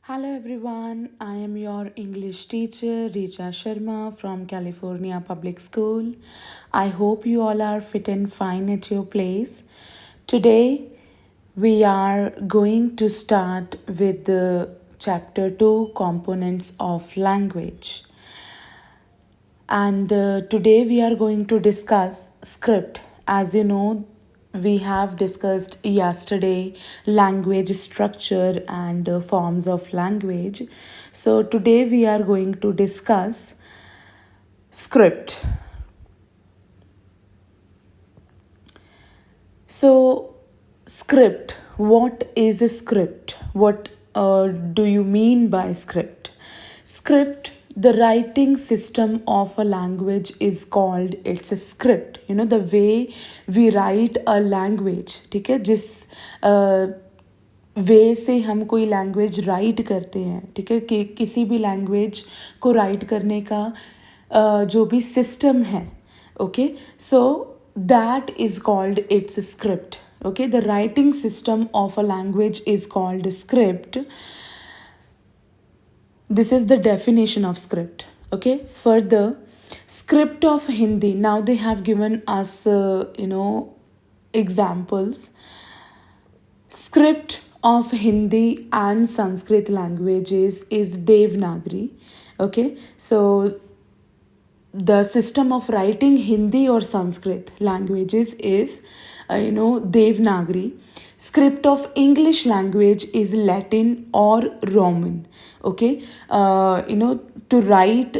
Hello everyone, I am your English teacher Richa Sharma from California Public School. I hope you all are fit and fine at your place. Today we are going to start with the chapter 2 components of language. And today we are going to discuss script. As you know, we have discussed yesterday language structure and forms of language. So today we are going to discuss script. So, script. What is a script? What do you mean by script? Script, the writing system of a language is called it's a script. You know, the way we write a language, ठीक है, जिस वे से हम कोई language right करते हैं, ठीक है, कि किसी भी लैंग्वेज को राइट करने का जो भी सिस्टम है, okay, so that is called its script. Okay, the writing system of a language is called script. This is the definition of script. Okay, further, script of Hindi, now they have given us examples. Script of Hindi and Sanskrit languages is Devanagari. Okay, so the system of writing Hindi or Sanskrit languages is Devanagari. Script of English language is Latin or Roman. Okay, to write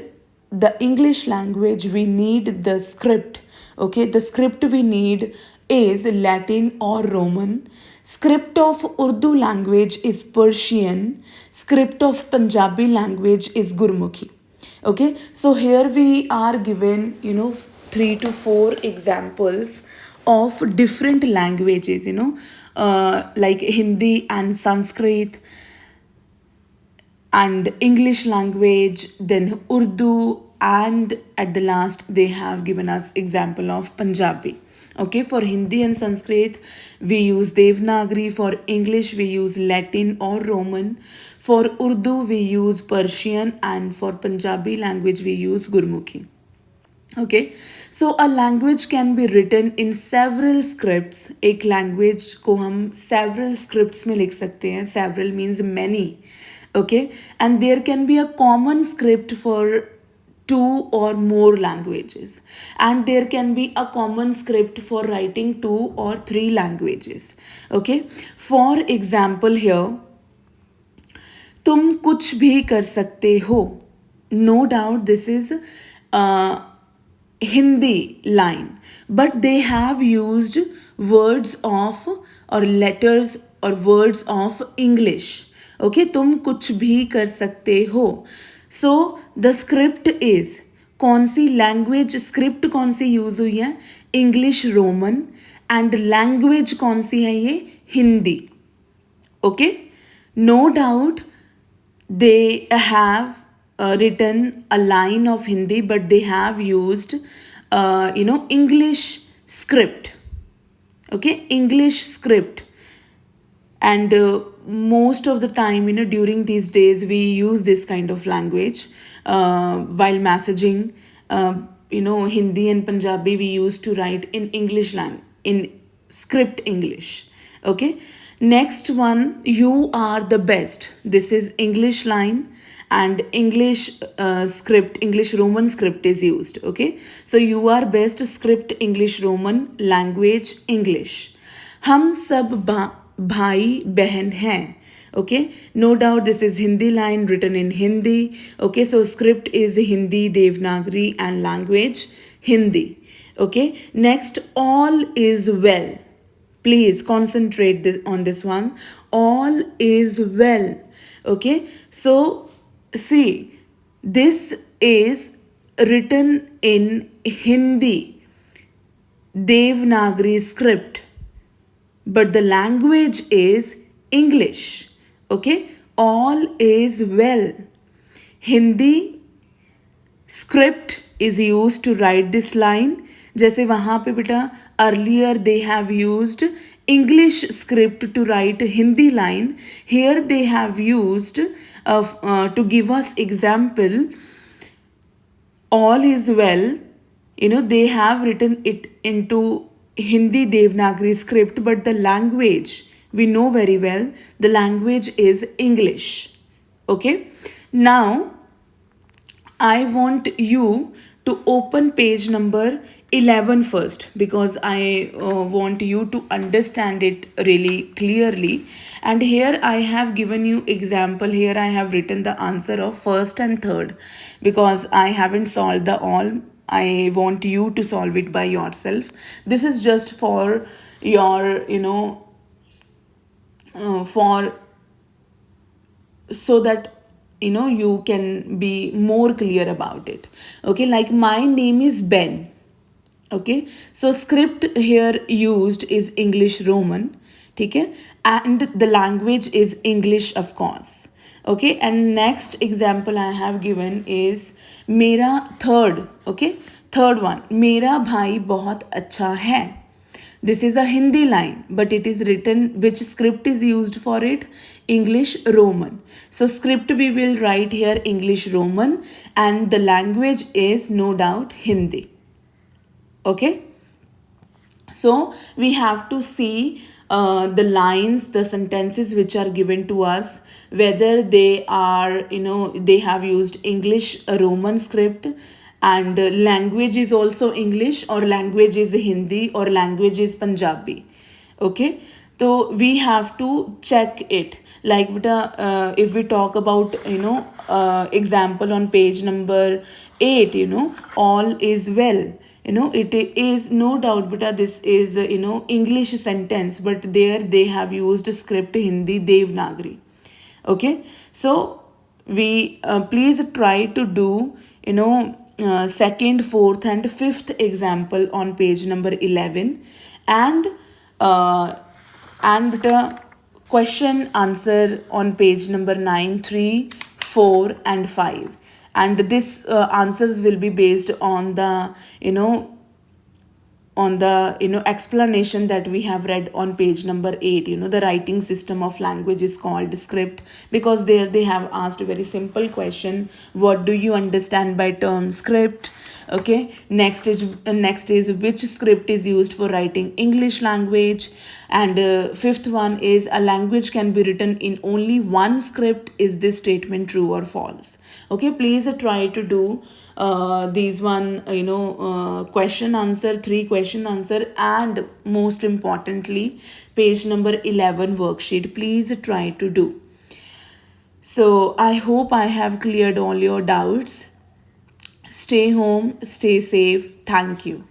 the English language we need the script. Okay, the script we need is Latin or Roman. Script of Urdu language is Persian. Script of Punjabi language is Gurmukhi. Okay, so here we are given 3 to 4 examples of different languages, like Hindi and Sanskrit and English language, then Urdu, and at the last they have given us example of Punjabi. Okay, for Hindi and Sanskrit we use Devanagari, for English we use Latin or Roman, for Urdu we use Persian, and for Punjabi language we use Gurmukhi. Okay, so a language can be written in several scripts. एक language को हम several scripts में लिख सकते हैं. Several means many. Okay, and there can be a common script for 2 or more languages, and there can be a common script for writing 2 or 3 languages. Okay, for example here, तुम कुछ भी कर सकते हो. No doubt this is Hindi line, but they have used words of or letters or words of English. Okay, तुम कुछ भी कर सकते हो. So the script is, कौन सी लैंग्वेज स्क्रिप्ट कौन सी यूज हुई है? English Roman. एंड लैंग्वेज कौन सी है? ये Hindi. Okay, no doubt they have written a line of Hindi, but they have used English script. Okay, English script. And most of the time, during these days we use this kind of language while messaging. Hindi and Punjabi we used to write in English in script English. Okay, next one, you are the best. This is English line, and English script, English Roman script is used. Okay, so you are best script English Roman, language English. हम सब भाई बहन हैं. Okay, no doubt this is Hindi line written in Hindi. Okay, so script is Hindi Devanagari and language Hindi. Okay, next, all is well. Please concentrate on this one. All is well. Okay, so see, this is written in Hindi Devanagari script, but the language is English. Okay, all is well. Hindi script is used to write this line. जैसे वहाँ पे बेटा earlier they have used English script to write Hindi line. Here they have used to give us example, all is well. They have written it into Hindi Devanagari script, but the language, we know very well, the language is English. Okay. Now, I want you to open page number 11 first, because I want you to understand it really clearly. And here I have given you example. Here I have written the answer of first and third, because I haven't solved the all. I want you to solve it by yourself. This is just for your, for so that you can be more clear about it. Okay, like my name is Ben. Okay, so script here used is English Roman. Okay, and the language is English, of course. Okay, and next example I have given is मेरा third. Okay, third one, मेरा भाई बहुत अच्छा है. This is a Hindi line, but it is written, which script is used for it? English Roman. So script we will write here English Roman, and the language is no doubt Hindi. Okay. So we have to see the lines, the sentences which are given to us, whether they are, they have used English Roman script, and language is also English, or language is Hindi, or language is Punjabi. Okay. So we have to check it. Like if we talk about, example on page number 8, all is well. It is no doubt, but this is, English sentence, but there they have used script Hindi Devanagari. Okay. So we please try to do, second, fourth, and fifth example on page number 11, and the question answer on page number 9, 3, 4, and 5. And this answers will be based on the, explanation that we have read on page number 8. The writing system of language is called script, because there they have asked a very simple question: what do you understand by term script? Okay. Next is which script is used for writing English language? And fifth one is, a language can be written in only one script. Is this statement true or false? Okay, please try to do these one, question answer, 3 question answer, and most importantly page number 11 worksheet. Please try to do. So I hope I have cleared all your doubts. Stay home, stay safe. Thank you.